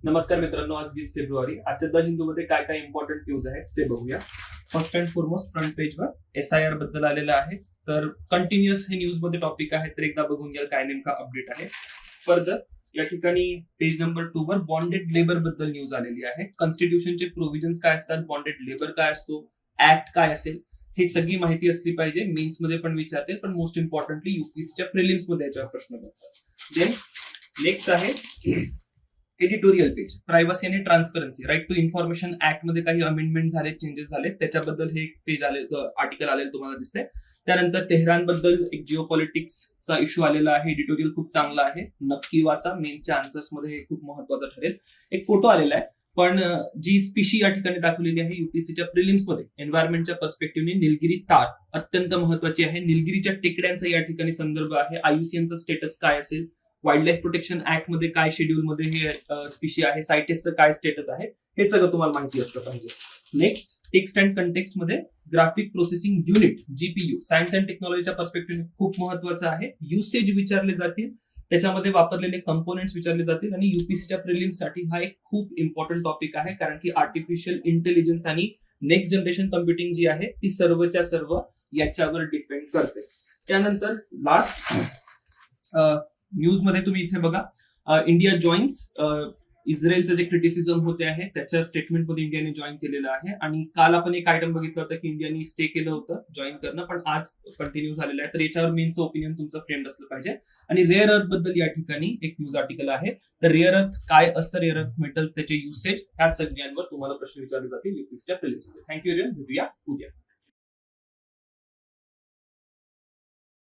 नमस्कार मित्रांनो, आज 20 फेब्रुवारी. आजच्या द हिंदूमध्ये काय काय इम्पॉर्टंट न्यूज आहेत ते बघूया. फर्स्ट अँड फॉरमोस्ट फ्रंट पेजवर SIR बद्दल आलेलं आहे. तर कंटिन्युअस हे न्यूज मध्ये टॉपिक आहे, तर एकदा बघून घ्या काय नेमका अपडेट आहे. फर्दर या ठिकाणी पेज नंबर 2 वर बॉन्डेड लेबर बद्दल न्यूज आलेली आहे. कॉन्स्टिट्यूशनचे प्रोव्हिजन्स काय असतात, बॉन्डेड लेबर काय असतो, ऍक्ट काय असेल, ही सगळी माहिती असली पाहिजे. मेन्स मध्ये पण विचारते, पण मोस्ट इम्पॉर्टंटली युपीएससीच्या प्रिलिम्स मध्ये याच्यावर प्रश्न पडतात. देन नेक्स्ट आहे एडिटोरियल पेज. प्रायव्हसी आणि transparency, right to information act मध्ये काही अमेंडमेंट झाले, चेंजेस झाले, त्याच्याबद्दल हे पेज आले, आर्टिकल आलेलं तुम्हाला दिसतंय. त्यानंतर तेहरान बद्दल एक जिओ पॉलिटिक्सचा इश्यू आलेला आहे. एडिटोरियल खूप चांगला आहे, नक्की वाचा. मेन्सच्या आन्सर्स मध्ये हे खूप महत्वाचं ठरेल. एक फोटो आलेला आहे, पण जी स्पीशी या ठिकाणी दाखवलेली आहे युपीएससीच्या प्रिलिम्स मध्ये एन्व्हायरमेंटच्या पर्स्पेक्टिव्हने निलगिरी तार अत्यंत महत्वाची आहे. निलगिरीच्या टेकड्यांचा या ठिकाणी संदर्भ आहे. IUCNचा स्टेटस काय असेल, वाईल्ड लाईफ प्रोटेक्शन ऍक्ट मध्ये काय शेड्यूल मध्ये हे स्पीशी आहे, सायटेसचं काय स्टेटस आहे, हे सगळं तुम्हाला माहिती असलं पाहिजे. नेक्स्ट टेक्स्ट अँड कंटेक्स्ट मध्ये graphic processing unit GPU science and टेक्नॉलॉजीच्या पर्स्पेक्टिव्ह खूप महत्वाचं आहे. युसेज विचारले जातील, त्याच्यामध्ये वापरलेले कंपोनेंट्स विचारले जातील. आणि युपीएससीच्या प्रिलिम्स साठी हा एक खूप इम्पॉर्टंट टॉपिक आहे, कारण की आर्टिफिशियल इंटेलिजन्स आणि नेक्स्ट जनरेशन कम्प्युटिंग जी आहे ती सर्वच्या सर्व याच्यावर डिपेंड करते. त्यानंतर लास्ट न्यूज मध्ये तुम्ही इथे बघा, इंडिया जॉईन्स इस्रायलचं जे क्रिटिसिझम होते आहे त्याच्या स्टेटमेंटमध्ये इंडियाने जॉईन केलेलं आहे. आणि काल आपण एक आयटम बघितलं होतं की इंडियाने स्टे केलं होतं जॉईन करणं, पण आज कंटिन्यू झालेलं आहे. तर याच्यावर मेनचं ओपिनियन तुमचं फ्रेंड असलं पाहिजे. आणि रेअर अर्थ बद्दल या ठिकाणी एक न्यूज आर्टिकल आहे. तर रेअर अर्थ काय असतं, रेअर अर्थ मेटल, त्याचे युसेज, ह्या सगळ्यांवर तुम्हाला प्रश्न विचारले जातील युपीएससीच्या प्रिलिम्समध्ये. थँक्यू. भेटूया उद्या.